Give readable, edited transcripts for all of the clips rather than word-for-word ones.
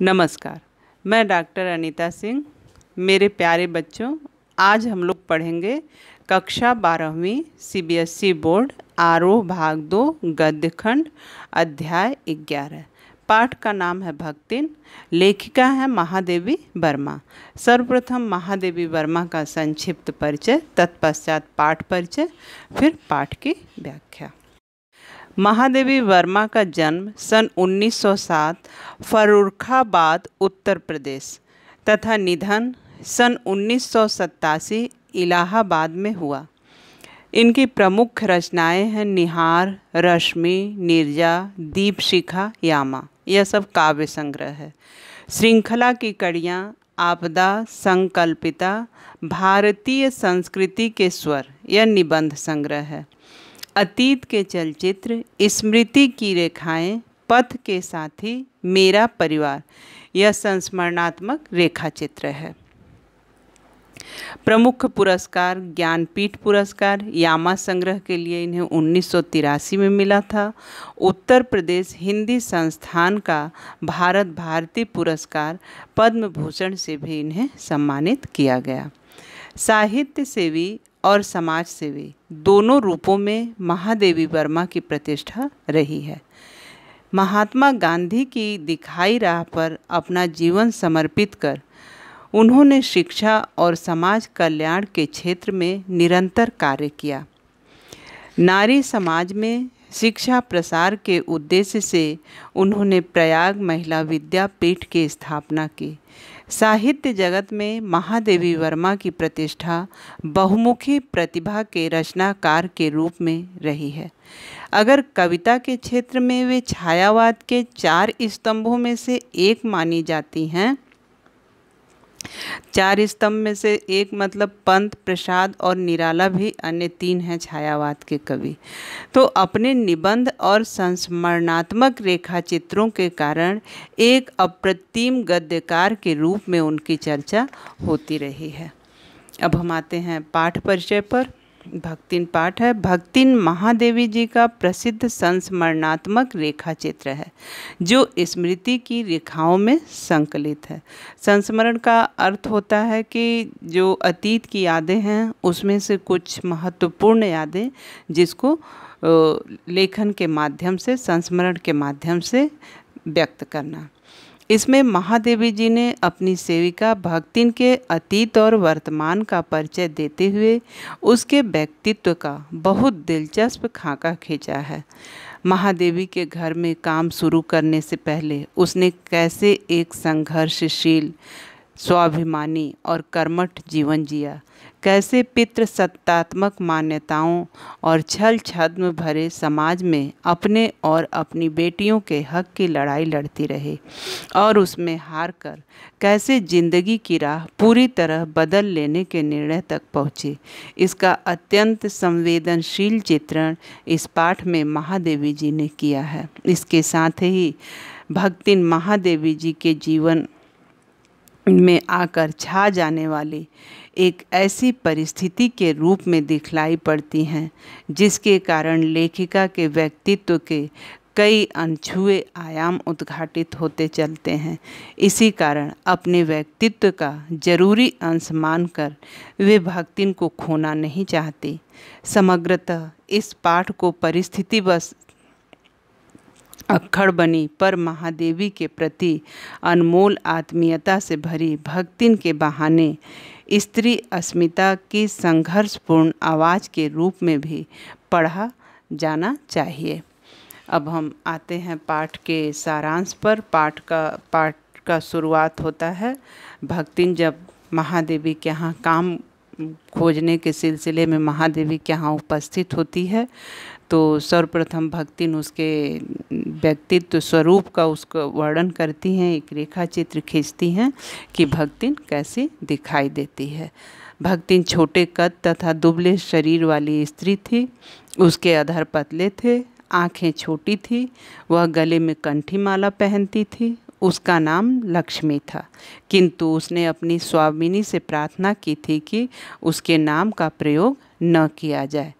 नमस्कार। मैं डॉक्टर अनीता सिंह। मेरे प्यारे बच्चों, आज हम लोग पढ़ेंगे कक्षा 12वीं सीबीएसई बोर्ड आरोह भाग 2 गद्य खंड अध्याय 11। पाठ का नाम है भक्तिन। लेखिका है महादेवी वर्मा। सर्वप्रथम महादेवी वर्मा का संक्षिप्त परिचय, तत्पश्चात पाठ परिचय, फिर पाठ की व्याख्या। महादेवी वर्मा का जन्म सन 1907 फर्रुखाबाद उत्तर प्रदेश तथा निधन सन 1987 इलाहाबाद में हुआ। इनकी प्रमुख रचनाएं हैं निहार, रश्मि, नीरजा, दीपशिखा, यामा। यह सब काव्य संग्रह है। श्रृंखला की कड़ियाँ आपदा, संकल्पिता, भारतीय संस्कृति के स्वर, यह निबंध संग्रह है। अतीत के चलचित्र, स्मृति की रेखाएं, पथ के साथी, मेरा परिवार, यह संस्मरणात्मक रेखाचित्र है। प्रमुख पुरस्कार ज्ञानपीठ पुरस्कार यामा संग्रह के लिए इन्हें 1983 में मिला था। उत्तर प्रदेश हिंदी संस्थान का भारत भारती पुरस्कार पद्म भूषण से भी इन्हें सम्मानित किया गया। साहित्य सेवी और समाज सेवी दोनों रूपों में महादेवी वर्मा की प्रतिष्ठा रही है। महात्मा गांधी की दिखाई राह पर अपना जीवन समर्पित कर उन्होंने शिक्षा और समाज कल्याण के क्षेत्र में निरंतर कार्य किया। नारी समाज में शिक्षा प्रसार के उद्देश्य से उन्होंने प्रयाग महिला विद्यापीठ की स्थापना की। साहित्य जगत में महादेवी वर्मा की प्रतिष्ठा बहुमुखी प्रतिभा के रचनाकार के रूप में रही है। अगर कविता के क्षेत्र में वे छायावाद के 4 स्तंभों में से एक मानी जाती हैं, 4 स्तंभ में से एक मतलब पंत, प्रसाद और निराला भी अन्य 3 हैं छायावाद के कवि, तो अपने निबंध और संस्मरणात्मक रेखाचित्रों के कारण एक अप्रतिम गद्यकार के रूप में उनकी चर्चा होती रही है। अब हम आते हैं पाठ परिचय पर। भक्तिन पाठ है। भक्तिन महादेवी जी का प्रसिद्ध संस्मरणात्मक रेखा चित्र है जो स्मृति की रेखाओं में संकलित है। संस्मरण का अर्थ होता है कि जो अतीत की यादें हैं उसमें से कुछ महत्वपूर्ण यादें जिसको लेखन के माध्यम से, संस्मरण के माध्यम से व्यक्त करना। इसमें महादेवी जी ने अपनी सेविका भक्तिन के अतीत और वर्तमान का परिचय देते हुए उसके व्यक्तित्व का बहुत दिलचस्प खाका खींचा है। महादेवी के घर में काम शुरू करने से पहले उसने कैसे एक संघर्षशील, स्वाभिमानी और कर्मठ जीवन जिया, कैसे पितृसत्तात्मक मान्यताओं और छल छद्म भरे समाज में अपने और अपनी बेटियों के हक की लड़ाई लड़ती रही और उसमें हार कर कैसे जिंदगी की राह पूरी तरह बदल लेने के निर्णय तक पहुँची। इसका अत्यंत संवेदनशील चित्रण इस पाठ में महादेवी जी ने किया है। इसके साथ ही भक्तिन महादेवी जी के जीवन में आकर छा जाने वाली एक ऐसी परिस्थिति के रूप में दिखलाई पड़ती हैं जिसके कारण लेखिका के व्यक्तित्व के कई अनछुए आयाम उद्घाटित होते चलते हैं। इसी कारण अपने व्यक्तित्व का जरूरी अंश मानकर वे भक्तिन को खोना नहीं चाहती। समग्रतः इस पाठ को परिस्थितिवश अक्खड़ बनी पर महादेवी के प्रति अनमोल आत्मीयता से भरी भक्तिन के बहाने स्त्री अस्मिता की संघर्षपूर्ण आवाज़ के रूप में भी पढ़ा जाना चाहिए। अब हम आते हैं पाठ के सारांश पर। पाठ का शुरुआत होता है भक्तिन जब महादेवी के यहाँ काम खोजने के सिलसिले में महादेवी के यहाँ उपस्थित होती है तो सर्वप्रथम भक्तिन उसके व्यक्तित्व स्वरूप का उसको वर्णन करती हैं, एक रेखा चित्र खींचती हैं कि भक्तिन कैसी दिखाई देती है। भक्तिन छोटे कद तथा दुबले शरीर वाली स्त्री थी। उसके अधर पतले थे, आँखें छोटी थी, वह गले में कंठी माला पहनती थी। उसका नाम लक्ष्मी था, किंतु उसने अपनी स्वामिनी से प्रार्थना की थी कि उसके नाम का प्रयोग न किया जाए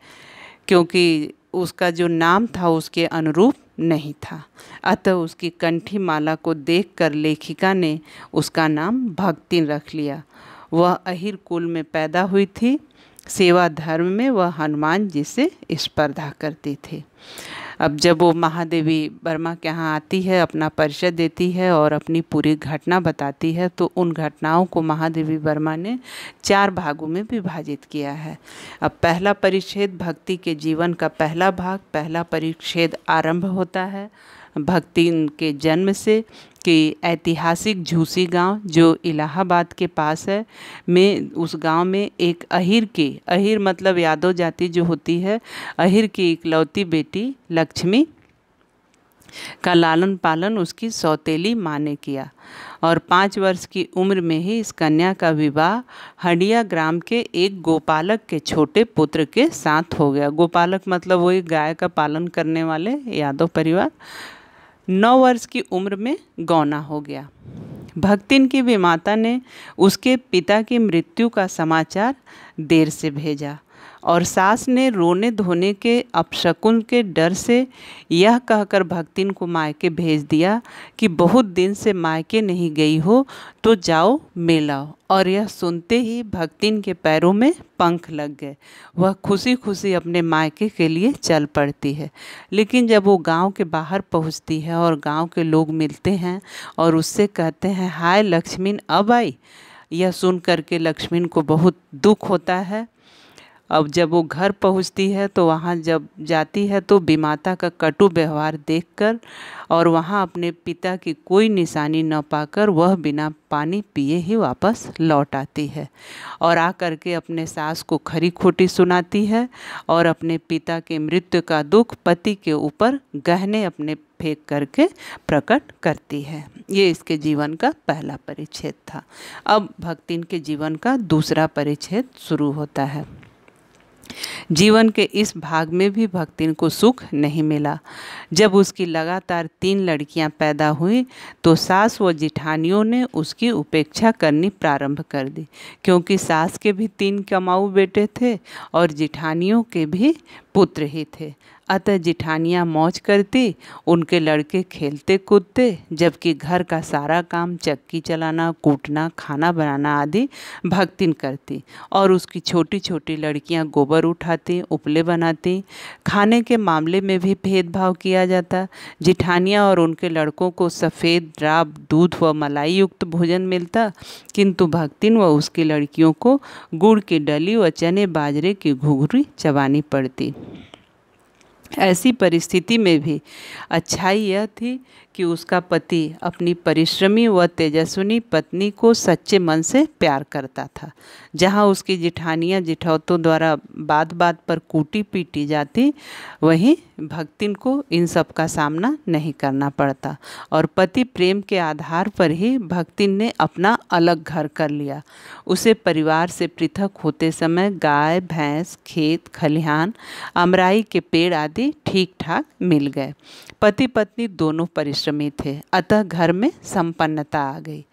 क्योंकि उसका जो नाम था उसके अनुरूप नहीं था। अतः उसकी कंठी माला को देखकर लेखिका ने उसका नाम भक्तिन रख लिया। वह अहिर कुल में पैदा हुई थी। सेवा धर्म में वह हनुमान जी से स्पर्धा करती थी। अब जब वो महादेवी वर्मा के यहाँ आती है, अपना परिचय देती है और अपनी पूरी घटना बताती है, तो उन घटनाओं को महादेवी वर्मा ने 4 भागों में विभाजित किया है। अब पहला परिच्छेद भक्ति के जीवन का पहला भाग, पहला परिच्छेद आरंभ होता है भक्ति के जन्म से कि ऐतिहासिक झूसी गांव जो इलाहाबाद के पास है में, उस गांव में एक अहिर मतलब यादव जाति जो होती है, अहिर की इकलौती बेटी लक्ष्मी का लालन पालन उसकी सौतेली माँ ने किया और 5 वर्ष की उम्र में ही इस कन्या का विवाह हंडिया ग्राम के एक गोपालक के छोटे पुत्र के साथ हो गया। गोपालक मतलब वही गाय का पालन करने वाले यादव परिवार। 9 वर्ष की उम्र में गौना हो गया। भक्तिन की विमाता ने उसके पिता की मृत्यु का समाचार देर से भेजा और सास ने रोने धोने के अपशकुन के डर से यह कहकर भक्तिन को मायके भेज दिया कि बहुत दिन से मायके नहीं गई हो तो जाओ मिल आओ। और यह सुनते ही भक्तिन के पैरों में पंख लग गए। वह खुशी खुशी अपने मायके के लिए चल पड़ती है। लेकिन जब वो गांव के बाहर पहुंचती है और गांव के लोग मिलते हैं और उससे कहते हैं, हाय लक्ष्मीन अब आई, यह सुन करके लक्ष्मीन को बहुत दुख होता है। अब जब वो घर पहुंचती है तो वहाँ जब जाती है तो विमाता का कटु व्यवहार देखकर और वहाँ अपने पिता की कोई निशानी न पाकर वह बिना पानी पिए ही वापस लौट आती है और आ करके अपने सास को खरी खोटी सुनाती है और अपने पिता के मृत्यु का दुख पति के ऊपर गहने अपने फेंक करके प्रकट करती है। ये इसके जीवन का पहला परिच्छेद था। अब भक्तिन के जीवन का दूसरा परिच्छेद शुरू होता है। जीवन के इस भाग में भी भक्तिन को सुख नहीं मिला। जब उसकी लगातार 3 लड़कियां पैदा हुई तो सास व जिठानियों ने उसकी उपेक्षा करनी प्रारंभ कर दी, क्योंकि सास के भी 3 कमाऊ बेटे थे और जिठानियों के भी पुत्र ही थे। अतः जिठानियाँ मौज करती, उनके लड़के खेलते कूदते, जबकि घर का सारा काम चक्की चलाना, कूटना, खाना बनाना आदि भक्तिन करती और उसकी छोटी छोटी लड़कियां गोबर उठाती, उपले बनाती। खाने के मामले में भी भेदभाव किया जाता। जिठानियाँ और उनके लड़कों को सफ़ेद राब, दूध व मलाई युक्त भोजन मिलता, किंतु भक्तिन व उसकी लड़कियों को गुड़ की डली व चने बाजरे की घुघरी चबानी पड़ती। ऐसी परिस्थिति में भी अच्छाई यह थी कि उसका पति अपनी परिश्रमी व तेजस्विनी पत्नी को सच्चे मन से प्यार करता था। जहाँ उसकी जिठानियाँ जिठौतों द्वारा बात बात पर कूटी पीटी जाती, वहीं भक्तिन को इन सब का सामना नहीं करना पड़ता और पति प्रेम के आधार पर ही भक्तिन ने अपना अलग घर कर लिया। उसे परिवार से पृथक होते समय गाय, भैंस, खेत खलिहान, अमराई के पेड़ आदि ठीक ठाक मिल गए। पति पत्नी दोनों परिश्रमी थे, अतः घर में संपन्नता आ गई।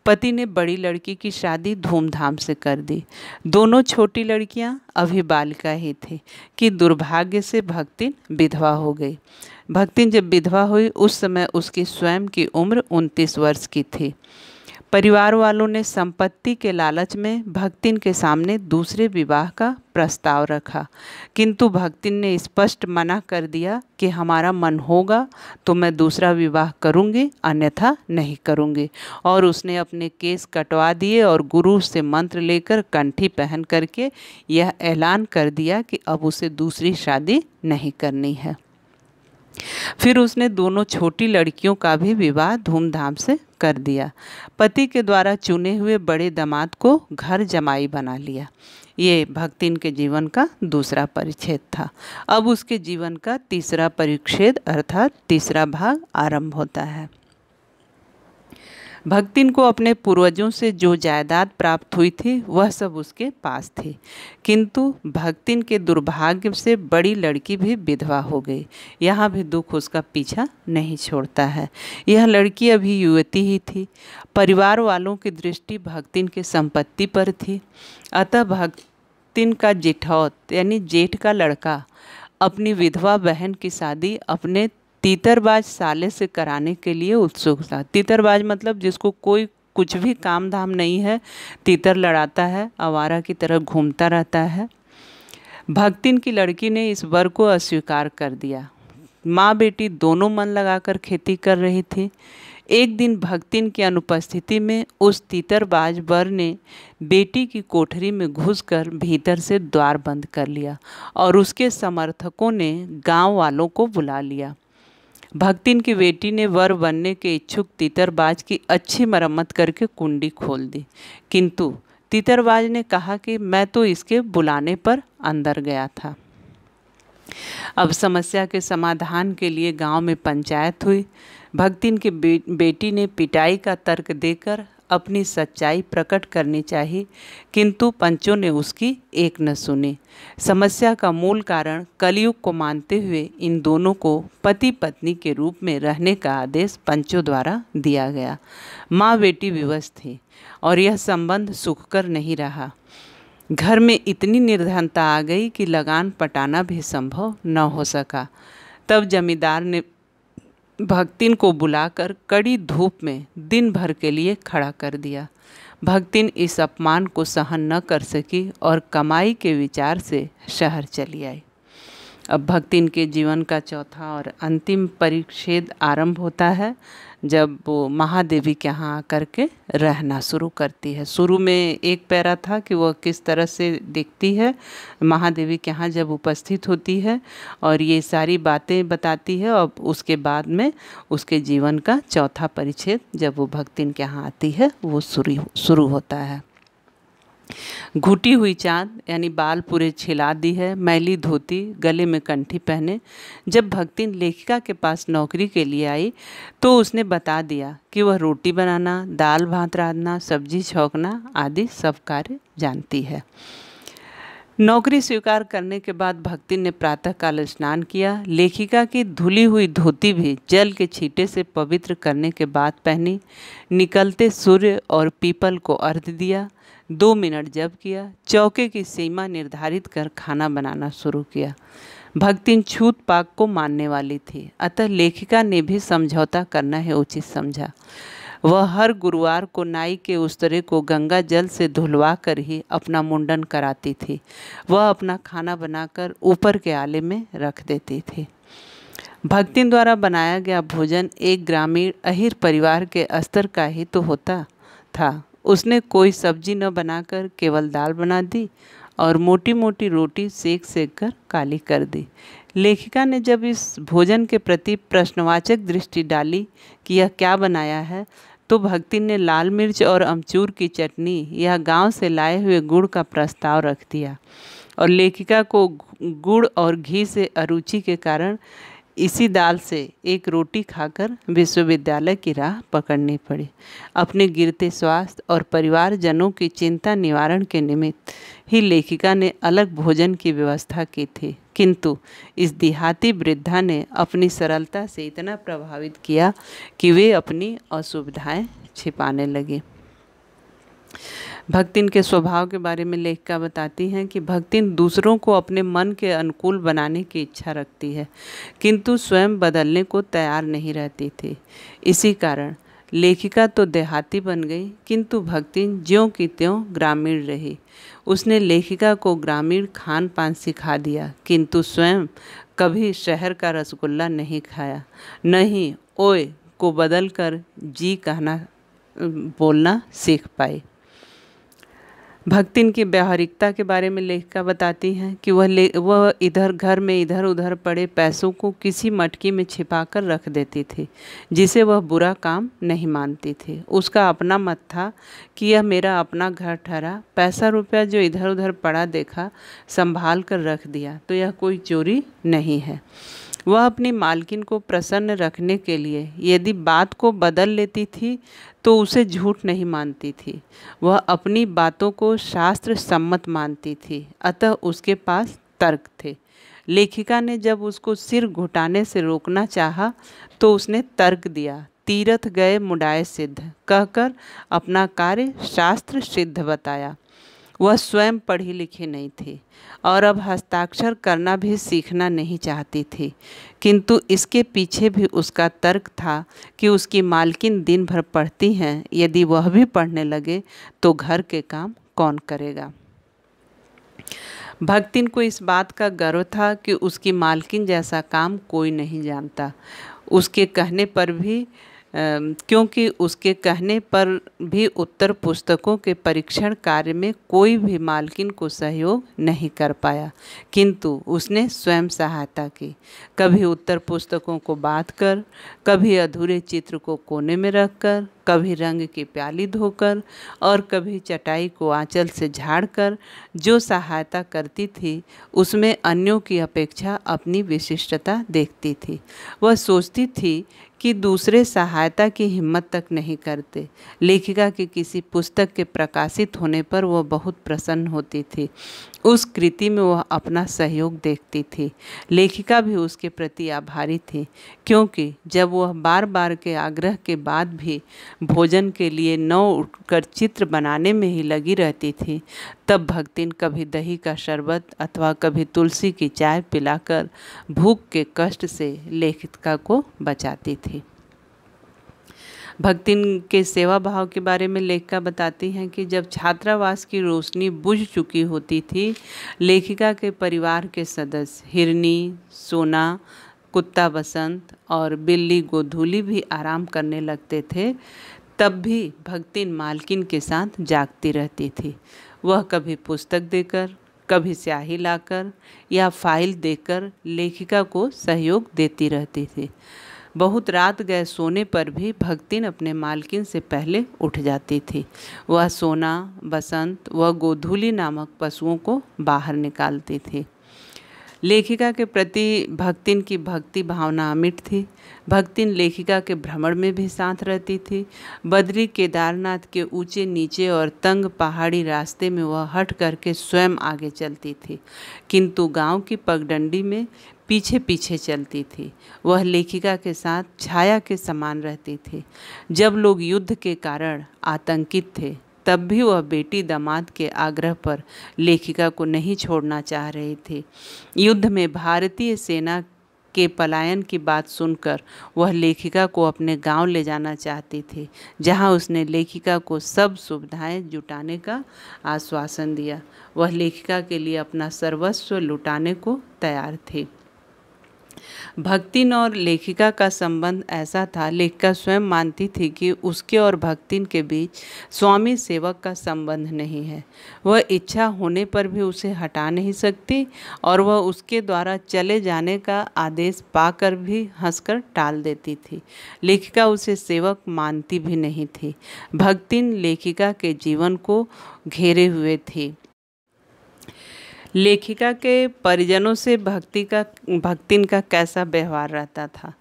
पति ने बड़ी लड़की की शादी धूमधाम से कर दी। दोनों छोटी लड़कियां अभी बालिका ही थी कि दुर्भाग्य से भक्तिन विधवा हो गई। भक्तिन जब विधवा हुई उस समय उसकी स्वयं की उम्र 29 वर्ष की थी। परिवार वालों ने संपत्ति के लालच में भक्तिन के सामने दूसरे विवाह का प्रस्ताव रखा, किंतु भक्तिन ने स्पष्ट मना कर दिया कि हमारा मन होगा तो मैं दूसरा विवाह करूंगी, अन्यथा नहीं करूंगी। और उसने अपने केस कटवा दिए और गुरु से मंत्र लेकर कंठी पहन करके यह ऐलान कर दिया कि अब उसे दूसरी शादी नहीं करनी है। फिर उसने दोनों छोटी लड़कियों का भी विवाह धूमधाम से कर दिया। पति के द्वारा चुने हुए बड़े दामाद को घर जमाई बना लिया। ये भक्तिन के जीवन का दूसरा परिच्छेद था। अब उसके जीवन का तीसरा परिच्छेद अर्थात तीसरा भाग आरंभ होता है। भक्तिन को अपने पूर्वजों से जो जायदाद प्राप्त हुई थी वह सब उसके पास थी, किंतु भक्तिन के दुर्भाग्य से बड़ी लड़की भी विधवा हो गई। यहाँ भी दुख उसका पीछा नहीं छोड़ता है। यह लड़की अभी युवती ही थी। परिवार वालों की दृष्टि भक्तिन के संपत्ति पर थी, अतः भक्तिन का जेठौत यानी जेठ का लड़का अपनी विधवा बहन की शादी अपने तीतरबाज साले से कराने के लिए उत्सुक था। तीतरबाज मतलब जिसको कोई कुछ भी काम धाम नहीं है, तीतर लड़ाता है, आवारा की तरह घूमता रहता है। भक्तिन की लड़की ने इस वर को अस्वीकार कर दिया। माँ बेटी दोनों मन लगाकर खेती कर रही थी। एक दिन भक्तिन की अनुपस्थिति में उस तीतरबाज वर ने बेटी की कोठरी में घुसकर भीतर से द्वार बंद कर लिया और उसके समर्थकों ने गांव वालों को बुला लिया। भक्तिन की बेटी ने वर बनने के इच्छुक तीतरबाज की अच्छी मरम्मत करके कुंडी खोल दी, किंतु तीतरबाज ने कहा कि मैं तो इसके बुलाने पर अंदर गया था। अब समस्या के समाधान के लिए गांव में पंचायत हुई। भक्तिन की बेटी ने पिटाई का तर्क देकर अपनी सच्चाई प्रकट करनी चाहिए, किंतु पंचों ने उसकी एक न सुनी। समस्या का मूल कारण कलयुग को मानते हुए इन दोनों को पति पत्नी के रूप में रहने का आदेश पंचों द्वारा दिया गया। माँ बेटी विवश थी और यह संबंध सुखकर नहीं रहा। घर में इतनी निर्धनता आ गई कि लगान पटाना भी संभव न हो सका। तब जमींदार ने भक्तिन को बुलाकर कड़ी धूप में दिन भर के लिए खड़ा कर दिया। भक्तिन इस अपमान को सहन न कर सकी और कमाई के विचार से शहर चली आई। अब भक्तिन के जीवन का चौथा और अंतिम परिच्छेद आरंभ होता है जब वो महादेवी के यहाँ आकर के रहना शुरू करती है। शुरू में एक पैरा था कि वह किस तरह से दिखती है महादेवी के यहाँ जब उपस्थित होती है, और ये सारी बातें बताती है। और उसके बाद में उसके जीवन का चौथा परिच्छेद जब वो भक्तिन के यहाँ आती है वो शुरू होता है। घुटी हुई चाँद यानी बाल पूरे छिला दी है, मैली धोती, गले में कंठी पहने जब भक्तिन लेखिका के पास नौकरी के लिए आई तो उसने बता दिया कि वह रोटी बनाना, दाल भात रांधना, सब्जी छौंकना आदि सब कार्य जानती है। नौकरी स्वीकार करने के बाद भक्तिन ने प्रातःकाल स्नान किया। लेखिका की धुली हुई धोती भी जल के छींटे से पवित्र करने के बाद पहनी। निकलते सूर्य और पीपल को अर्घ्य दिया। 2 मिनट जप किया। चौके की सीमा निर्धारित कर खाना बनाना शुरू किया। भक्तिन छूत पाक को मानने वाली थी, अतः लेखिका ने भी समझौता करना है उचित समझा। वह हर गुरुवार को नाई के उस्तरे को गंगा जल से धुलवा कर ही अपना मुंडन कराती थी। वह अपना खाना बनाकर ऊपर के आले में रख देती थी। भक्तिन द्वारा बनाया गया भोजन एक ग्रामीण अहीर परिवार के स्तर का ही तो होता था। उसने कोई सब्जी न बनाकर केवल दाल बना दी और मोटी मोटी रोटी सेक सेक कर काली कर दी। लेखिका ने जब इस भोजन के प्रति प्रश्नवाचक दृष्टि डाली कि यह क्या बनाया है, तो भक्तिन ने लाल मिर्च और अमचूर की चटनी या गांव से लाए हुए गुड़ का प्रस्ताव रख दिया, और लेखिका को गुड़ और घी से अरुचि के कारण इसी दाल से एक रोटी खाकर विश्वविद्यालय की राह पकड़नी पड़ी। अपने गिरते स्वास्थ्य और परिवारजनों की चिंता निवारण के निमित्त ही लेखिका ने अलग भोजन की व्यवस्था की थी, किंतु इस देहाती वृद्धा ने अपनी सरलता से इतना प्रभावित किया कि वे अपनी असुविधाएं छिपाने लगी। भक्तिन के स्वभाव के बारे में लेखिका बताती हैं कि भक्तिन दूसरों को अपने मन के अनुकूल बनाने की इच्छा रखती है, किंतु स्वयं बदलने को तैयार नहीं रहती थी। इसी कारण लेखिका तो देहाती बन गई, किंतु भक्तिन ज्यों की त्यों ग्रामीण रही। उसने लेखिका को ग्रामीण खान पान सिखा दिया, किंतु स्वयं कभी शहर का रसगुल्ला नहीं खाया, न ही ओए को बदल कर जी कहना बोलना सीख पाई। भक्तिन की व्यावहारिकता के बारे में लेखिका बताती हैं कि वह इधर घर में इधर उधर पड़े पैसों को किसी मटकी में छिपाकर रख देती थी, जिसे वह बुरा काम नहीं मानती थी। उसका अपना मत था कि यह मेरा अपना घर ठहरा, पैसा रुपया जो इधर उधर पड़ा देखा संभाल कर रख दिया तो यह कोई चोरी नहीं है। वह अपनी मालकिन को प्रसन्न रखने के लिए यदि बात को बदल लेती थी तो उसे झूठ नहीं मानती थी। वह अपनी बातों को शास्त्र सम्मत मानती थी, अतः उसके पास तर्क थे। लेखिका ने जब उसको सिर घुटाने से रोकना चाहा तो उसने तर्क दिया, तीरथ गए मुडाए सिद्ध कहकर अपना कार्य शास्त्र सिद्ध बताया। वह स्वयं पढ़ी लिखी नहीं थी और अब हस्ताक्षर करना भी सीखना नहीं चाहती थी, किंतु इसके पीछे भी उसका तर्क था कि उसकी मालकिन दिन भर पढ़ती हैं, यदि वह भी पढ़ने लगे तो घर के काम कौन करेगा। भक्तिन को इस बात का गर्व था कि उसकी मालकिन जैसा काम कोई नहीं जानता। उसके कहने पर भी क्योंकि उसके कहने पर भी उत्तर पुस्तकों के परीक्षण कार्य में कोई भी मालकिन को सहयोग नहीं कर पाया, किंतु उसने स्वयं सहायता की। कभी उत्तर पुस्तकों को बांध कर, कभी अधूरे चित्र को कोने में रखकर, कभी रंग की प्याली धोकर और कभी चटाई को आंचल से झाड़कर जो सहायता करती थी उसमें अन्यों की अपेक्षा अपनी विशिष्टता देखती थी। वह सोचती थी कि दूसरे सहायता की हिम्मत तक नहीं करते। लेखिका की किसी पुस्तक के प्रकाशित होने पर वह बहुत प्रसन्न होती थी। उस कृति में वह अपना सहयोग देखती थी। लेखिका भी उसके प्रति आभारी थी, क्योंकि जब वह बार बार के आग्रह के बाद भी भोजन के लिए न उठकर चित्र बनाने में ही लगी रहती थी, तब भक्तिन कभी दही का शरबत अथवा कभी तुलसी की चाय पिलाकर भूख के कष्ट से लेखिका को बचाती थी। भक्तिन के सेवा भाव के बारे में लेखिका बताती हैं कि जब छात्रावास की रोशनी बुझ चुकी होती थी, लेखिका के परिवार के सदस्य हिरनी, सोना, कुत्ता बसंत और बिल्ली गोधूली भी आराम करने लगते थे, तब भी भक्तिन मालकिन के साथ जागती रहती थी। वह कभी पुस्तक देकर, कभी स्याही लाकर या फाइल देकर लेखिका को सहयोग देती रहती थी। बहुत रात गए सोने पर भी भक्तिन अपने मालकिन से पहले उठ जाती थी। वह सोना, बसंत व गोधूली नामक पशुओं को बाहर निकालती थी। लेखिका के प्रति भक्तिन की भक्ति भावना अमिट थी। भक्तिन लेखिका के भ्रमण में भी साथ रहती थी। बद्री केदारनाथ के ऊंचे नीचे और तंग पहाड़ी रास्ते में वह हट करके स्वयं आगे चलती थी, किंतु गांव की पगडंडी में पीछे पीछे चलती थी। वह लेखिका के साथ छाया के समान रहती थी। जब लोग युद्ध के कारण आतंकित थे, तब भी वह बेटी दामाद के आग्रह पर लेखिका को नहीं छोड़ना चाह रही थी। युद्ध में भारतीय सेना के पलायन की बात सुनकर वह लेखिका को अपने गांव ले जाना चाहती थी, जहां उसने लेखिका को सब सुविधाएं जुटाने का आश्वासन दिया। वह लेखिका के लिए अपना सर्वस्व लुटाने को तैयार थी। भक्तिन और लेखिका का संबंध ऐसा था, लेखिका स्वयं मानती थी कि उसके और भक्तिन के बीच स्वामी सेवक का संबंध नहीं है। वह इच्छा होने पर भी उसे हटा नहीं सकती और वह उसके द्वारा चले जाने का आदेश पाकर भी हंसकर टाल देती थी। लेखिका उसे सेवक मानती भी नहीं थी। भक्तिन लेखिका के जीवन को घेरे हुए थी। लेखिका के परिजनों से भक्तिन का कैसा व्यवहार रहता था।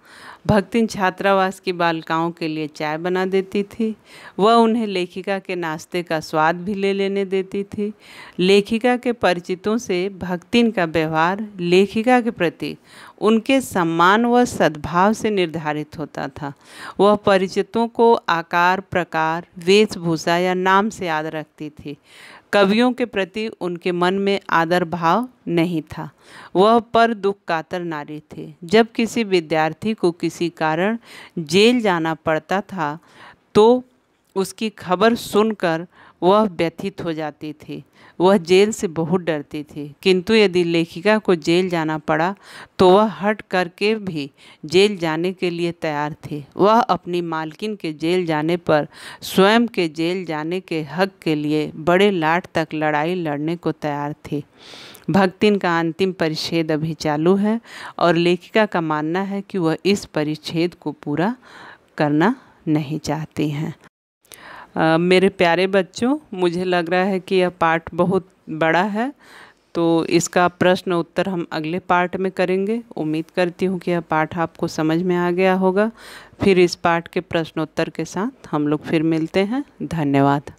भक्तिन छात्रावास की बालिकाओं के लिए चाय बना देती थी। वह उन्हें लेखिका के नाश्ते का स्वाद भी ले लेने देती थी। लेखिका के परिचितों से भक्तिन का व्यवहार लेखिका के प्रति उनके सम्मान व सद्भाव से निर्धारित होता था। वह परिचितों को आकार, प्रकार, वेशभूषा या नाम से याद रखती थी। कवियों के प्रति उनके मन में आदर भाव नहीं था। वह पर दुख कातर नारी थे। जब किसी विद्यार्थी को किसी कारण जेल जाना पड़ता था तो उसकी खबर सुनकर वह व्यथित हो जाती थी। वह जेल से बहुत डरती थी, किंतु यदि लेखिका को जेल जाना पड़ा तो वह हट करके भी जेल जाने के लिए तैयार थी। वह अपनी मालकिन के जेल जाने पर स्वयं के जेल जाने के हक के लिए बड़े लाट तक लड़ाई लड़ने को तैयार थी। भक्तिन का अंतिम परिच्छेद अभी चालू है और लेखिका का मानना है कि वह इस परिच्छेद को पूरा करना नहीं चाहती हैं। मेरे प्यारे बच्चों, मुझे लग रहा है कि यह पाठ बहुत बड़ा है, तो इसका प्रश्न उत्तर हम अगले पार्ट में करेंगे। उम्मीद करती हूँ कि यह पाठ आपको समझ में आ गया होगा। फिर इस पाठ के प्रश्नोत्तर के साथ हम लोग फिर मिलते हैं। धन्यवाद।